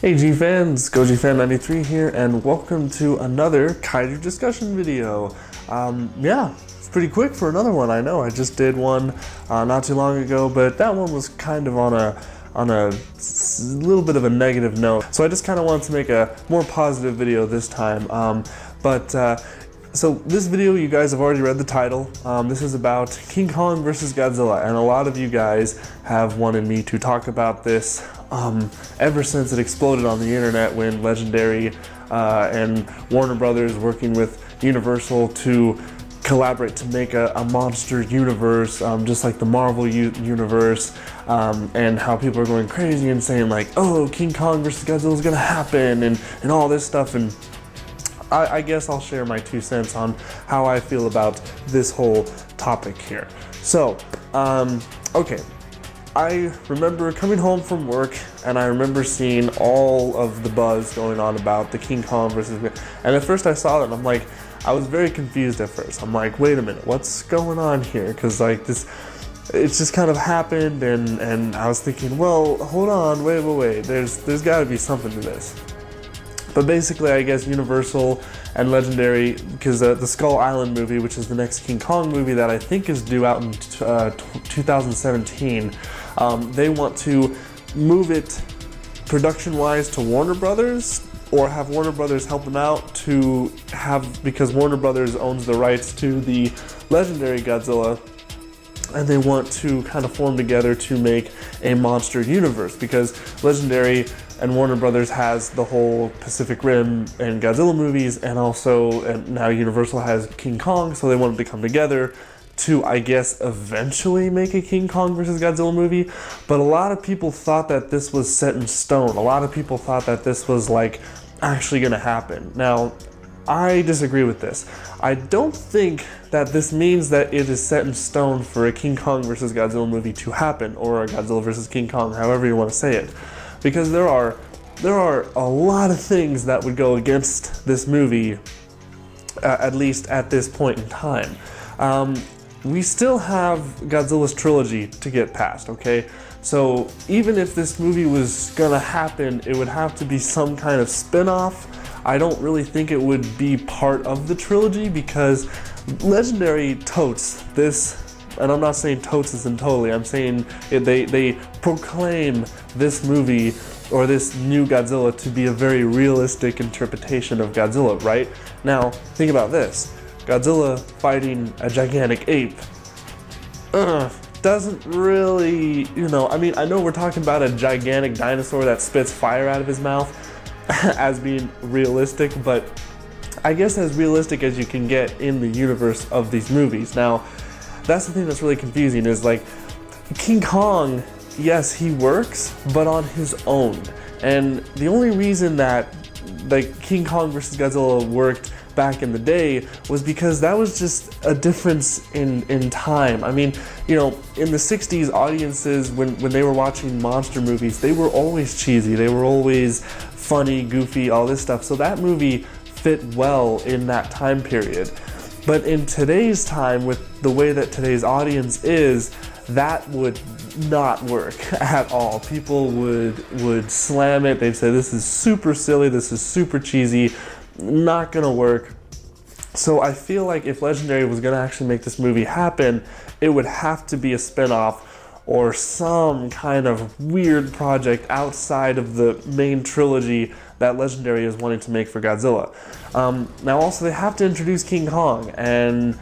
Hey G-Fans, GoGFan93 here, and welcome to another Kaiju discussion video. Yeah, it's pretty quick for another one, I know. I just did one not too long ago, but that one was kind of on a little bit of a negative note. So I just kind of wanted to make a more positive video this time. So this video, you guys have already read the title. This is about King Kong versus Godzilla, and a lot of you guys have wanted me to talk about this ever since it exploded on the internet when Legendary and Warner Brothers working with Universal to collaborate to make a monster universe, just like the Marvel universe, and how people are going crazy and saying like, oh, King Kong versus Godzilla is gonna happen, and all this stuff. And I guess I'll share my 2 cents on how I feel about this whole topic here. So, okay. I remember coming home from work and I remember seeing all of the buzz going on about the King Kong versus, and at first I saw that and I'm like, I was very confused at first. I'm like, wait a minute, what's going on here? Because like this, it's just kind of happened, and I was thinking, well, hold on, wait, there's got to be something to this. But basically, I guess Universal and Legendary, because the Skull Island movie, which is the next King Kong movie that I think is due out in 2017, they want to move it production-wise to Warner Brothers, or have Warner Brothers help them out to have, because Warner Brothers owns the rights to the Legendary Godzilla, and they want to kind of form together to make a monster universe, because Legendary and Warner Brothers has the whole Pacific Rim and Godzilla movies, and now Universal has King Kong, so they wanted to come together to, I guess, eventually make a King Kong versus Godzilla movie. But a lot of people thought that this was set in stone. A lot of people thought that this was like actually gonna happen. Now, I disagree with this. I don't think that this means that it is set in stone for a King Kong versus Godzilla movie to happen, or a Godzilla versus King Kong, however you want to say it. Because there are a lot of things that would go against this movie, at least at this point in time. We still have Godzilla's trilogy to get past, okay? So even if this movie was gonna happen, it would have to be some kind of spin-off. I don't really think it would be part of the trilogy, because Legendary totes this, and I'm not saying totes this in totally, I'm saying they proclaim this movie or this new Godzilla to be a very realistic interpretation of Godzilla, right? Now, think about this. Godzilla fighting a gigantic ape doesn't really, I mean, I know we're talking about a gigantic dinosaur that spits fire out of his mouth as being realistic, but I guess as realistic as you can get in the universe of these movies. Now, that's the thing that's really confusing, is like, King Kong, yes, he works, but on his own. And the only reason that like King Kong versus Godzilla worked back in the day was because that was just a difference in time. I mean, in the 60s, audiences, when they were watching monster movies, they were always cheesy, they were always funny, goofy, all this stuff. So that movie fit well in that time period. But in today's time, with the way that today's audience is, that would not work at all. People would slam it. They'd say, this is super silly, this is super cheesy, not gonna work. So I feel like if Legendary was gonna actually make this movie happen, it would have to be a spin-off or some kind of weird project outside of the main trilogy that Legendary is wanting to make for Godzilla. Now also, they have to introduce King Kong, and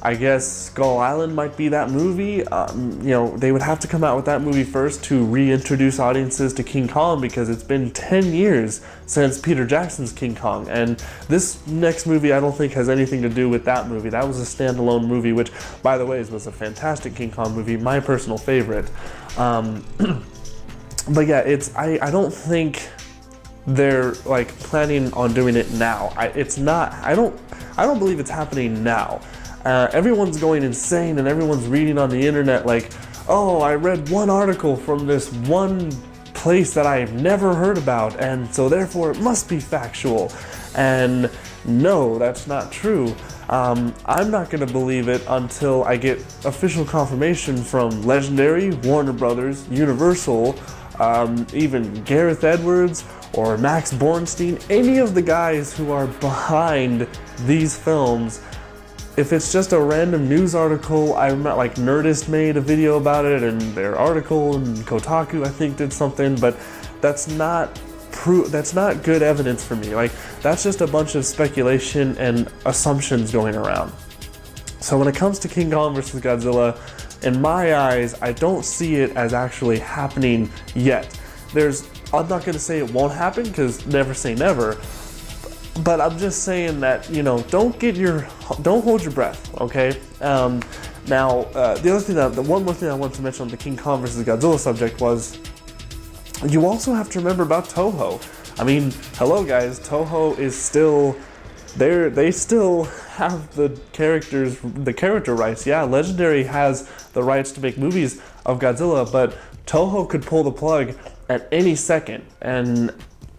I guess Skull Island might be that movie. They would have to come out with that movie first to reintroduce audiences to King Kong, because it's been 10 years since Peter Jackson's King Kong, and this next movie I don't think has anything to do with that movie. That was a standalone movie, which, by the way, was a fantastic King Kong movie, my personal favorite. But yeah, I don't think they're like planning on doing it now. I don't believe it's happening now. Everyone's going insane, and everyone's reading on the internet like, oh, I read one article from this one place that I've never heard about, and so therefore it must be factual. And no, that's not true. I'm not going to believe it until I get official confirmation from Legendary, Warner Brothers, Universal, even Gareth Edwards or Max Bornstein, any of the guys who are behind these films. If it's just a random news article, I remember like Nerdist made a video about it, and their article, and Kotaku I think did something, but that's not good evidence for me. Like, that's just a bunch of speculation and assumptions going around. So when it comes to King Kong vs. Godzilla, in my eyes, I don't see it as actually happening yet. I'm not going to say it won't happen, because never say never, but I'm just saying that, you know, don't hold your breath, okay? Now, the one more thing I wanted to mention on the King Kong vs. Godzilla subject was, you also have to remember about Toho. I mean, hello guys, Toho is still there. They still have the character rights. Yeah, Legendary has the rights to make movies of Godzilla, but Toho could pull the plug at any second. And,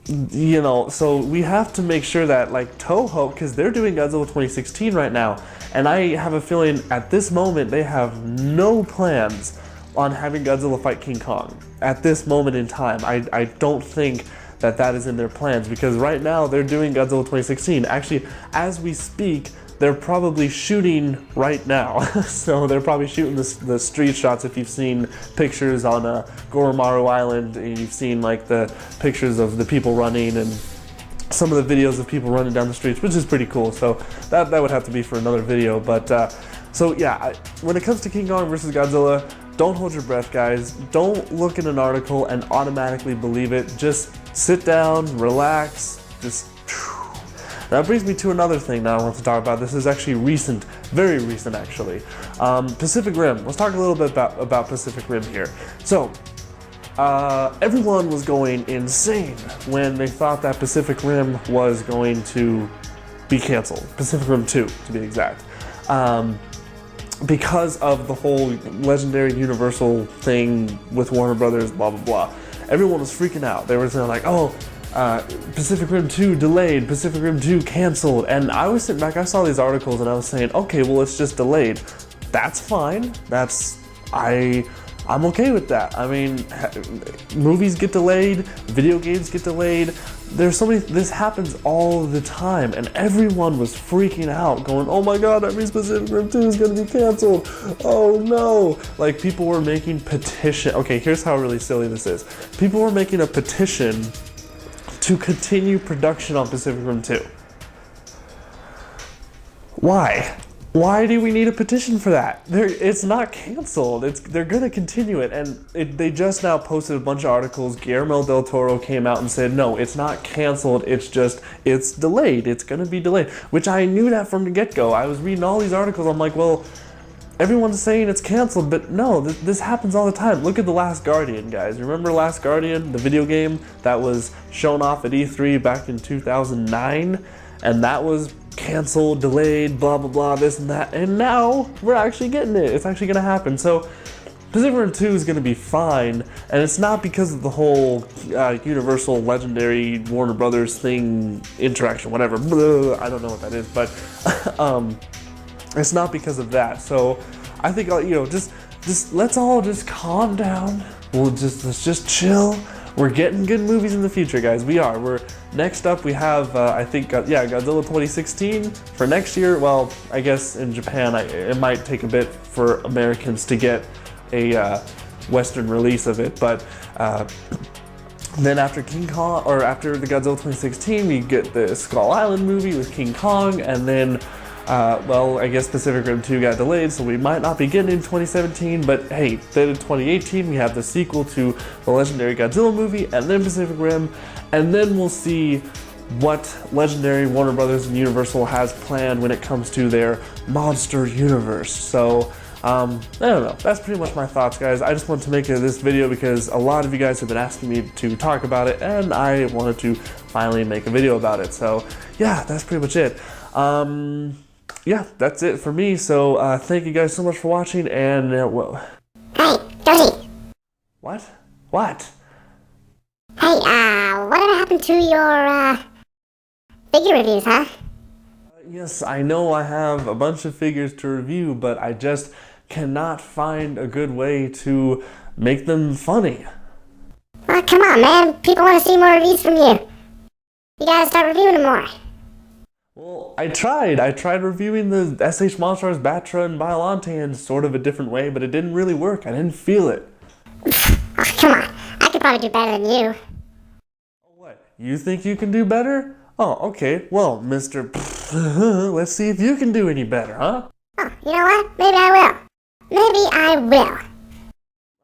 you know, so we have to make sure that, like, Toho, because they're doing Godzilla 2016 right now, and I have a feeling at this moment they have no plans on having Godzilla fight King Kong. At this moment in time, I don't think that is in their plans, because right now they're doing Godzilla 2016. Actually, as we speak, they're probably shooting right now. So they're probably shooting the street shots. If you've seen pictures on Goromaru Island, and you've seen like the pictures of the people running and some of the videos of people running down the streets, which is pretty cool. So that would have to be for another video. But so yeah, when it comes to King Kong vs. Godzilla, don't hold your breath, guys. Don't look at an article and automatically believe it. Just sit down, relax, just... That brings me to another thing that I want to talk about. This is actually recent, very recent actually. Pacific Rim. Let's talk a little bit about Pacific Rim here. So, everyone was going insane when they thought that Pacific Rim was going to be canceled. Pacific Rim 2, to be exact. Because of the whole Legendary Universal thing with Warner Brothers, blah blah blah. Everyone was freaking out. They were saying like, oh, Pacific Rim 2 delayed, Pacific Rim 2 canceled. And I was sitting back, I saw these articles and I was saying, okay, well, it's just delayed. That's fine. I'm okay with that. I mean, movies get delayed, video games get delayed. There's so many, this happens all the time, and everyone was freaking out, going, oh my god, that means Pacific Rim 2 is gonna be canceled. Oh no. Like, people were making petition. Okay, here's how really silly this is. People were making a petition to continue production on Pacific Rim 2. Why? Why do we need a petition for that? It's not canceled. They're gonna continue it, and they just now posted a bunch of articles. Guillermo del Toro came out and said, no, it's not canceled, it's delayed. It's gonna be delayed, which I knew that from the get-go. I was reading all these articles, I'm like, well, everyone's saying it's canceled, but no, this happens all the time. Look at The Last Guardian, guys. Remember Last Guardian, the video game that was shown off at E3 back in 2009? And that was canceled, delayed, blah blah blah, this and that, and now we're actually getting it. It's actually gonna happen. So Pacific Rim 2 is gonna be fine, and it's not because of the whole Universal Legendary Warner Brothers thing, interaction, whatever. I don't know what that is, but it's not because of that. So I think, you know, just let's all just calm down. Let's just chill. We're getting good movies in the future, guys. Next up we have, I think, Godzilla 2016 for next year. Well, I guess in Japan, it might take a bit for Americans to get a Western release of it, but then after King Kong, or after the Godzilla 2016, we get the Skull Island movie with King Kong, and then well, I guess Pacific Rim 2 got delayed, so we might not be getting it in 2017, but hey, then in 2018 we have the sequel to the Legendary Godzilla movie, and then Pacific Rim, and then we'll see what Legendary, Warner Brothers, and Universal has planned when it comes to their monster universe. So, I don't know. That's pretty much my thoughts, guys. I just wanted to make this video because a lot of you guys have been asking me to talk about it, and I wanted to finally make a video about it. So, yeah, that's pretty much it. Yeah, that's it for me, so thank you guys so much for watching, and whoa. Hey, Josie! What? What? Hey, whatever happened to your, figure reviews, huh? Yes, I know I have a bunch of figures to review, but I just cannot find a good way to make them funny. Oh, come on, man. People want to see more reviews from you. You gotta start reviewing them more. Well, I tried. I tried reviewing the SH Monstars, Batra, and Biolante in sort of a different way, but it didn't really work. I didn't feel it. Oh, come on. I could probably do better than you. What? You think you can do better? Oh, okay. Well, Mr. Let's see if you can do any better, huh? Oh, you know what? Maybe I will. Maybe I will.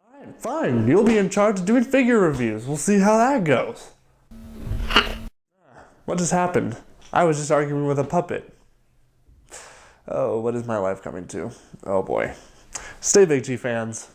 Alright, fine. You'll be in charge of doing figure reviews. We'll see how that goes. What just happened? I was just arguing with a puppet. Oh, what is my life coming to? Oh boy. Stay big, G fans.